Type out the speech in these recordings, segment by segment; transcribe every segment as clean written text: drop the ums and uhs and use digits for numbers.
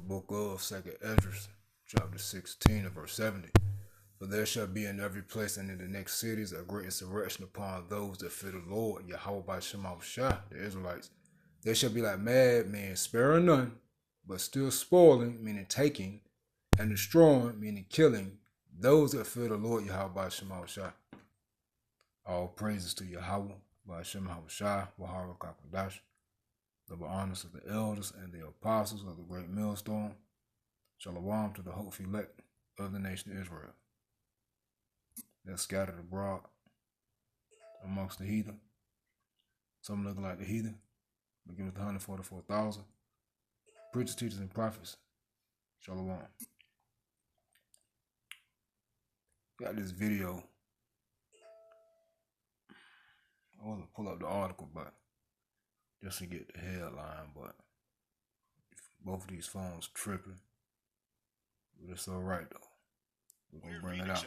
book of 2nd Esdras, chapter 16 and verse 70. For there shall be in every place and in the next cities a great insurrection upon those that fear the Lord, Yahweh by Shema Shah, the Israelites. They shall be like madmen, sparing none, but still spoiling, meaning taking, and destroying, meaning killing, those that fear the Lord, Yahweh by Shema Shah. All praises to Yahweh by Shema Shah, Wahara Kakadash. Double honors to the elders and the apostles of the great millstone. Shalom to the hopeful elect of the nation of Israel. They're scattered abroad amongst the heathen. Some looking like the heathen, but give us the 144,000. Preachers, teachers, and prophets. Shalom. Got this video. I want to pull up the article, but just to get the headline, but both of these phones tripping. But it's alright though. We're gonna bring it out. Energy, a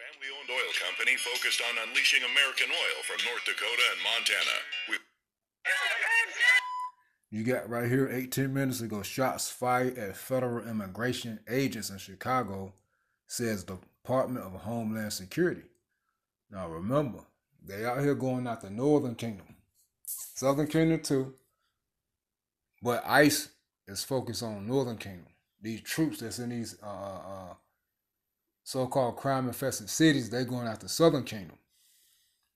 family-owned oil company focused on unleashing American oil from North Dakota and Montana. You got right here 18 minutes ago, shots fired at federal immigration agents in Chicago, says the Department of Homeland Security. Now remember, they out here going out the Northern Kingdom. Southern Kingdom too. But ICE is focused on Northern Kingdom. These troops that's in these so-called crime-infested cities, they going after Southern Kingdom.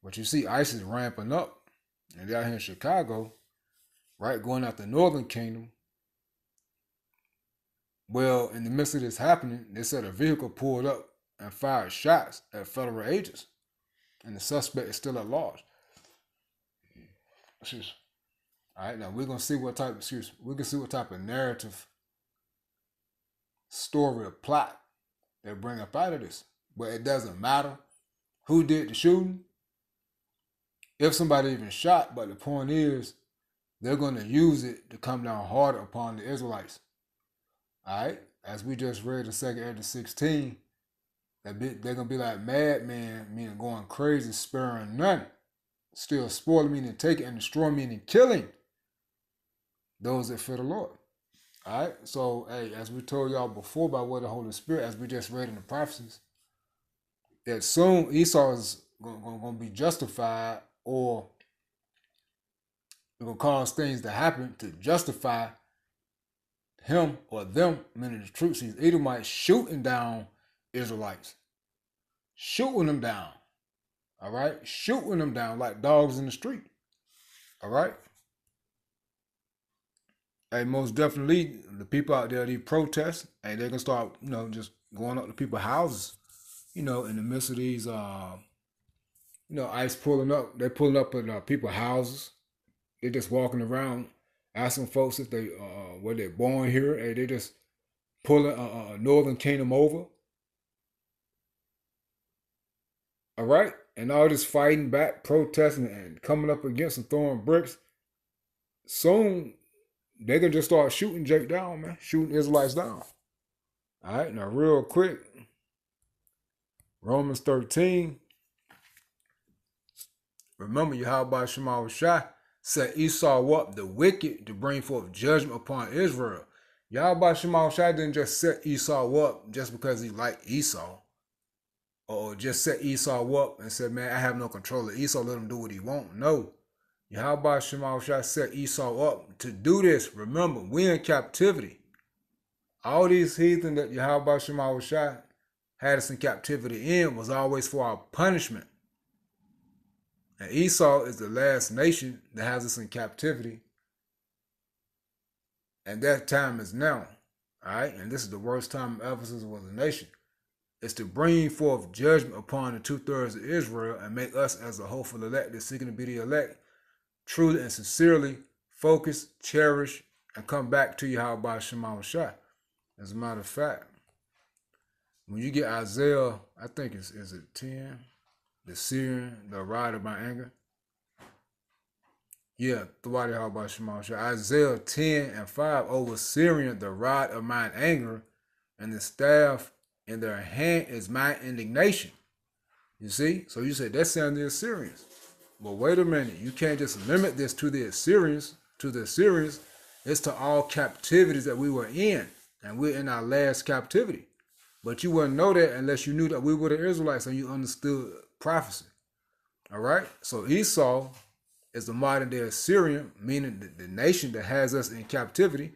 But you see ICE is ramping up. And they're out here in Chicago, right, going after Northern Kingdom. Well, in the midst of this happening, they said a vehicle pulled up and fired shots at federal agents. And the suspect is still at large. Excuse. All right, now we're gonna see what type. We can see what type of narrative, story, or plot they bring up out of this. But it doesn't matter who did the shooting, if somebody even shot. But the point is, they're gonna use it to come down harder upon the Israelites. All right, as we just read in 2nd Esdras 16, they're gonna be like madmen, meaning going crazy, sparing none. Still spoiling, meaning taking, and destroying, meaning killing those that fear the Lord. All right, so hey, as we told y'all before about what the Holy Spirit, as we just read in the prophecies, that soon Esau is going to be justified, or it will cause things to happen to justify him or them, meaning the troops, these Edomites, shooting down Israelites, shooting them down. All right, shooting them down like dogs in the street. All right. Hey, most definitely, the people out there, these protests, and they can start, just going up to people's houses, in the midst of these, ICE pulling up. They're pulling up at people's houses. They're just walking around, asking folks if they were they born here. Hey, they just pulling Northern Kingdom over. All right, and all this fighting back, protesting, and coming up against and throwing bricks. Soon, they can just start shooting Jake down, man. Shooting Israelites down. All right, now real quick. Romans 13. Remember, Yahweh Shema Shah set Esau up, the wicked, to bring forth judgment upon Israel. Yahweh Shema Shah didn't just set Esau up just because he liked Esau. Or just set Esau up and said, man, I have no control of Esau, let him do what he want. No. Yahweh Shema Shah set Esau up to do this. Remember, we're in captivity. All these heathen that Yahweh Shema Shah had us in captivity in was always for our punishment. And Esau is the last nation that has us in captivity. And that time is now. All right? And this is the worst time ever since it was a nation. It's to bring forth judgment upon the 2/3 of Israel and make us as a hopeful elect that's seeking to be the elect truly and sincerely focus, cherish, and come back to Yahweh Shema Shah. As a matter of fact, when you get Isaiah, I think is it 10, the Syrian, the rod of my anger. Yeah, throughout Yahweh Shema Shah. Isaiah 10 and 5, over Syrian, the rod of mine anger, and the staff in their hand is my indignation. You see? So you said that's sounding the Assyrians. But wait a minute, you can't just limit this to the Assyrians, It's to all captivities that we were in, and we're in our last captivity. But you wouldn't know that unless you knew that we were the Israelites and you understood prophecy. All right? So Esau is the modern day Assyrian, meaning the nation that has us in captivity,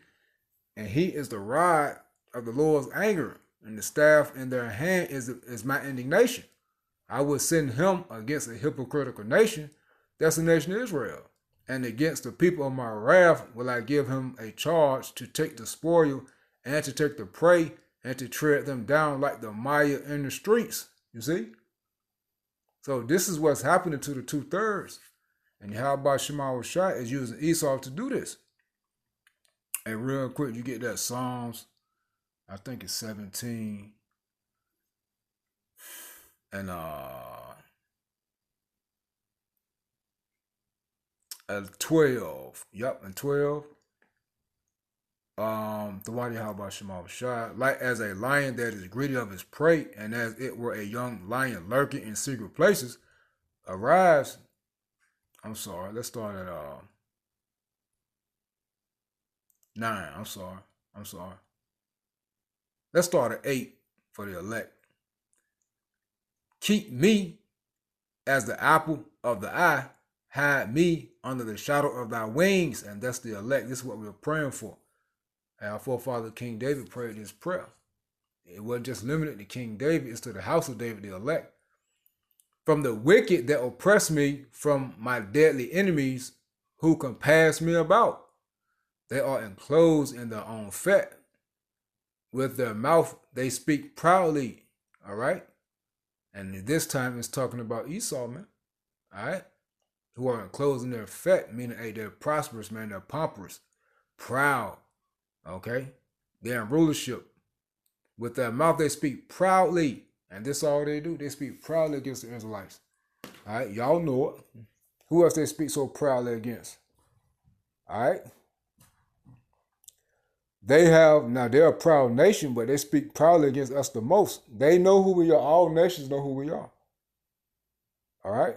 and he is the rod of the Lord's anger, and the staff in their hand is my indignation. I would send him against a hypocritical nation, that's the nation of Israel. And against the people of my wrath will I give him a charge to take the spoil and to take the prey and to tread them down like the mire in the streets. You see? So this is what's happening to the 2/3. And Yahweh Shema Shai is using Esau to do this. And real quick, you get that Psalms, I think it's 17 and 12. Yep, and 12. The Wadi Yahweh Shema Shai, like as a lion that is greedy of his prey, and as it were a young lion lurking in secret places, arise. I'm sorry, let's start at 9. I'm sorry. Let's start at 8 for the elect. Keep me as the apple of the eye. Hide me under the shadow of thy wings. And that's the elect. This is what we're praying for. And our forefather King David prayed this prayer. It wasn't just limited to King David. It's to the house of David, the elect. From the wicked that oppress me, from my deadly enemies who compass me about. They are enclosed in their own fat. With their mouth, they speak proudly. All right? And this time it's talking about Esau, man. All right? Who are enclosed in their fat, meaning, hey, they're prosperous, man. They're pompous, proud. Okay? They're in rulership. With their mouth, they speak proudly. And this is all they do. They speak proudly against the Israelites. All right? Y'all know it. Who else they speak so proudly against? All right? They're a proud nation, but they speak proudly against us the most. They know who we are. All nations know who we are. All right?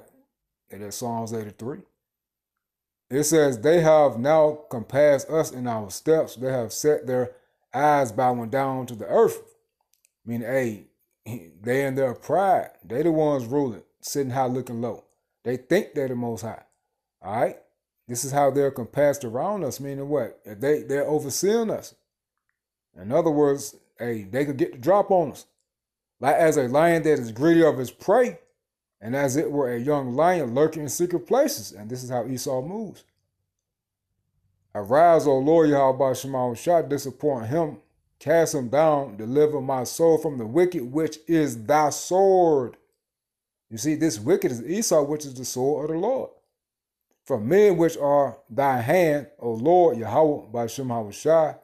And that's Psalms 83. It says, they have now compassed us in our steps. They have set their eyes bowing down to the earth. Meaning, hey, they in their pride. They the ones ruling, sitting high, looking low. They think they're the most high. All right? This is how they're compassed around us, meaning what? They're overseeing us. In other words, hey, they could get the drop on us. Like as a lion that is greedy of his prey, and as it were a young lion lurking in secret places. And this is how Esau moves. Arise, O Lord, Yahweh Shema Shai, disappoint him, cast him down, deliver my soul from the wicked, which is thy sword. You see, this wicked is Esau, which is the sword of the Lord. From men which are thy hand, O Lord, Yahweh by Shema Shai,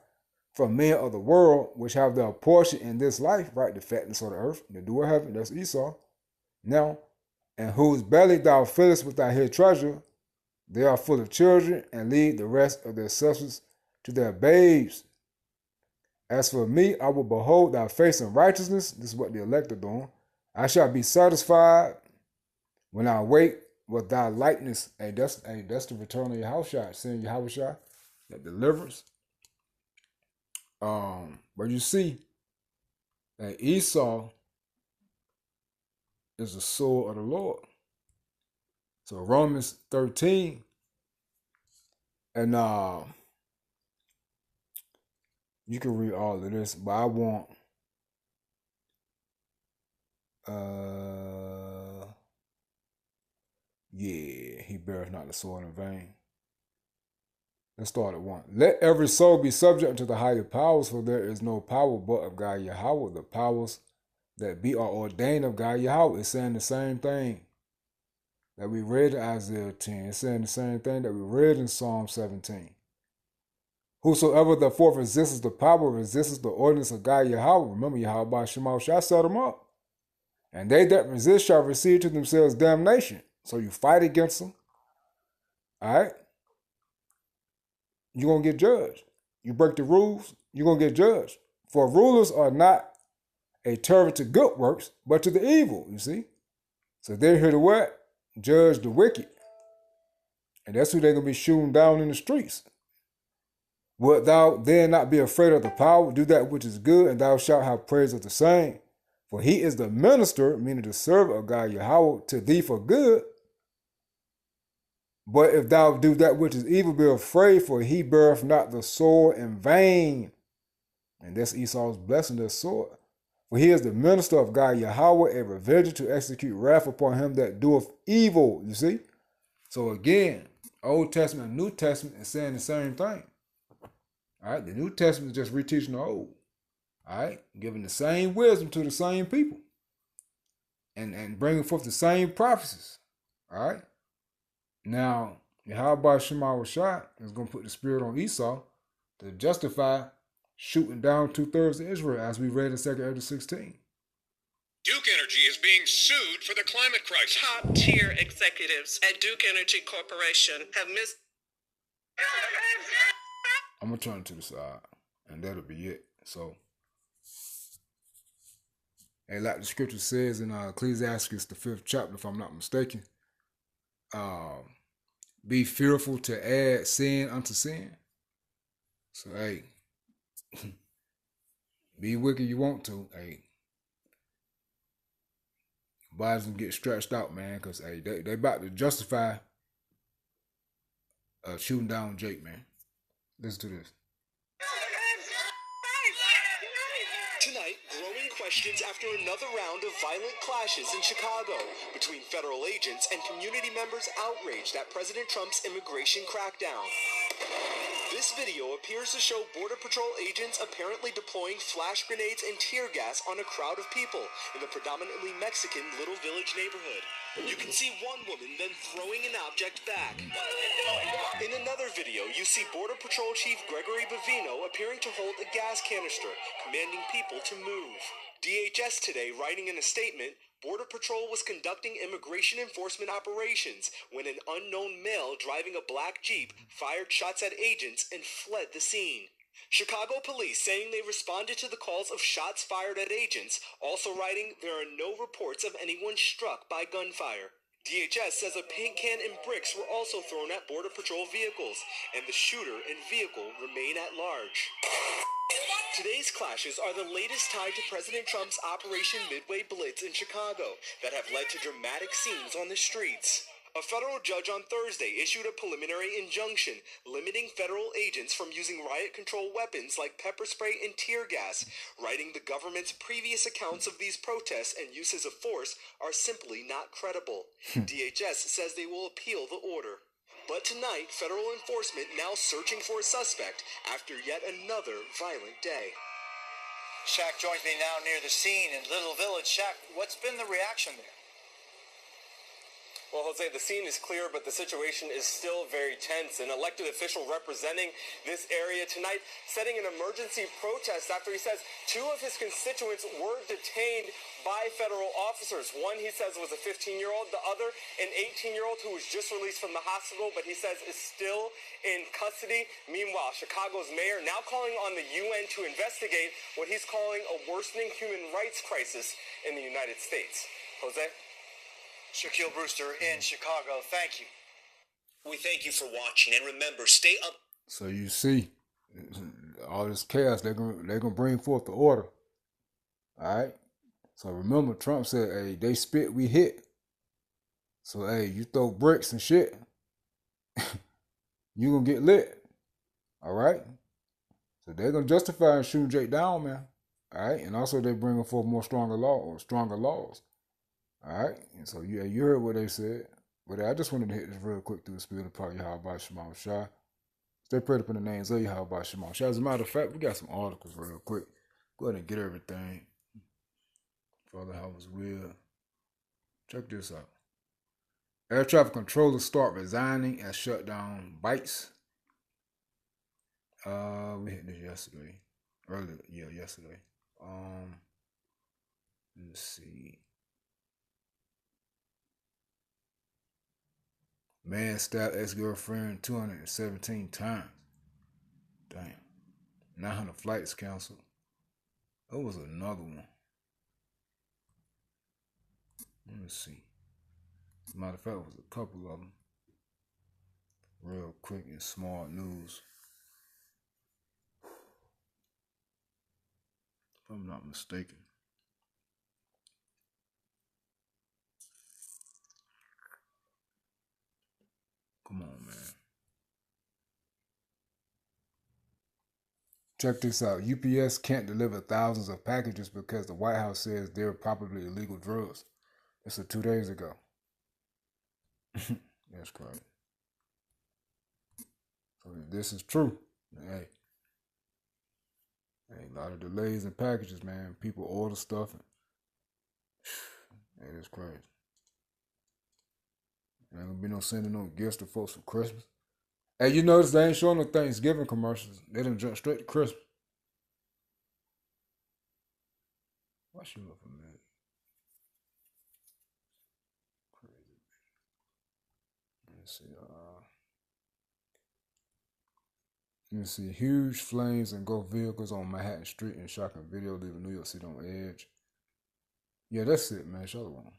from men of the world, which have their portion in this life, right? The fatness of the earth, the dew of heaven, that's Esau. Now, and whose belly thou fillest with thy hid treasure, they are full of children, and lead the rest of their substance to their babes. As for me, I will behold thy face in righteousness. This is what the elect are doing. I shall be satisfied when I wake with thy likeness. Hey, that's the return of Yahushua, seeing Yahushua, that deliverance. But you see that Esau is the sword of the Lord. So Romans 13, and you can read all of this, but I want he beareth not the sword in vain. Let's start at 1. Let every soul be subject to the higher powers, for there is no power but of God Yahweh. The powers that be are ordained of God Yahweh. It's saying the same thing that we read in Isaiah 10. It's saying the same thing that we read in Psalm 17. Whosoever therefore resists the power, resists the ordinance of God Yahweh. Remember, Yahweh by Shema shall set them up. And they that resist shall receive to themselves damnation. So you fight against them. All right? You're going to get judged. You break the rules, you're going to get judged. For rulers are not a terror to good works, but to the evil, you see. So they're here to what? Judge the wicked. And that's who they're going to be shooting down in the streets. Wilt thou then not be afraid of the power? Do that which is good, and thou shalt have praise of the same. For he is the minister, meaning the servant of God Yahweh, to thee for good. But if thou do that which is evil, be afraid, for he beareth not the sword in vain. And that's Esau's blessing, the sword. For he is the minister of God Yahweh, a revenger to execute wrath upon him that doeth evil. You see? So again, Old Testament and New Testament is saying the same thing. All right, the New Testament is just reteaching the Old. All right, giving the same wisdom to the same people, and bringing forth the same prophecies. All right. Now, Yahweh Shema Rashad is going to put the spirit on Esau to justify shooting down 2/3 of Israel, as we read in 2 Ezra 16. Duke Energy is being sued for the climate crisis. Top-tier executives at Duke Energy Corporation have missed. I'm going to turn it to the side, and that'll be it. So, and like the scripture says in Ecclesiastes, the 5th chapter, if I'm not mistaken, be fearful to add sin unto sin. So, hey, be wicked you want to. Hey, bodies can get stretched out, man, because hey, they about to justify shooting down Jake, man. Listen to this. Tonight, growing questions after another round of violent clashes in Chicago between federal agents and community members outraged at President Trump's immigration crackdown. This video appears to show Border Patrol agents apparently deploying flash grenades and tear gas on a crowd of people in the predominantly Mexican Little Village neighborhood. You can see one woman then throwing an object back. In another video, you see Border Patrol Chief Gregory Bavino appearing to hold a gas canister, commanding people to move. DHS today writing in a statement, Border Patrol was conducting immigration enforcement operations when an unknown male driving a black Jeep fired shots at agents and fled the scene. Chicago police saying they responded to the calls of shots fired at agents, also writing there are no reports of anyone struck by gunfire. DHS says a paint can and bricks were also thrown at Border Patrol vehicles, and the shooter and vehicle remain at large. Today's clashes are the latest tied to President Trump's Operation Midway Blitz in Chicago that have led to dramatic scenes on the streets. A federal judge on Thursday issued a preliminary injunction limiting federal agents from using riot control weapons like pepper spray and tear gas, writing the government's previous accounts of these protests and uses of force are simply not credible. DHS says they will appeal the order. But tonight, federal enforcement now searching for a suspect after yet another violent day. Shaq joins me now near the scene in Little Village. Shaq, what's been the reaction there? Well, Jose, the scene is clear, but the situation is still very tense. An elected official representing this area tonight setting an emergency protest after he says two of his constituents were detained by federal officers. One, he says, was a 15-year-old. The other, an 18-year-old who was just released from the hospital, but he says is still in custody. Meanwhile, Chicago's mayor now calling on the UN to investigate what he's calling a worsening human rights crisis in the United States. Jose? Shaquille Brewster in Chicago, thank you. We thank you for watching, and remember, stay up. So you see, all this chaos, they're gonna bring forth the order. All right. So remember, Trump said, "Hey, they spit, we hit." So hey, you throw bricks and shit, you gonna get lit. All right. So they're gonna justify shooting Jake down, man. All right, and also they're bringing forth stronger laws. All right, and so you heard what they said. But I just wanted to hit this real quick through the spirit of part of Yahweh Shema Shah. Stay prayed up in the names of Yahweh Shema Shah. As a matter of fact, we got some articles real quick. Go ahead and get everything. Father, how was real. Check this out. Air traffic controllers start resigning as shutdown bites. We hit this yesterday. Yesterday. Let's see. Man stabbed ex-girlfriend 217 times. Damn. 900 flights canceled. There was another one. Let me see. As a matter of fact, it was a couple of them. Real quick and smart news. I'm not mistaken. Come on, man. Check this out. UPS can't deliver thousands of packages because the White House says they're probably illegal drugs. This was 2 days ago. That's crazy. So if this is true, hey, a lot of delays in packages, man. People order stuff. Hey, that's crazy. There ain't gonna be no sending no gifts to folks for Christmas. Hey, you notice they ain't showing no Thanksgiving commercials. They done jump straight to Christmas. Why she look familiar? Crazy. Let's see. Let me see. Huge flames engulf vehicles on Manhattan Street in shocking video leaving New York City on edge. Yeah, that's it, man. Show the one.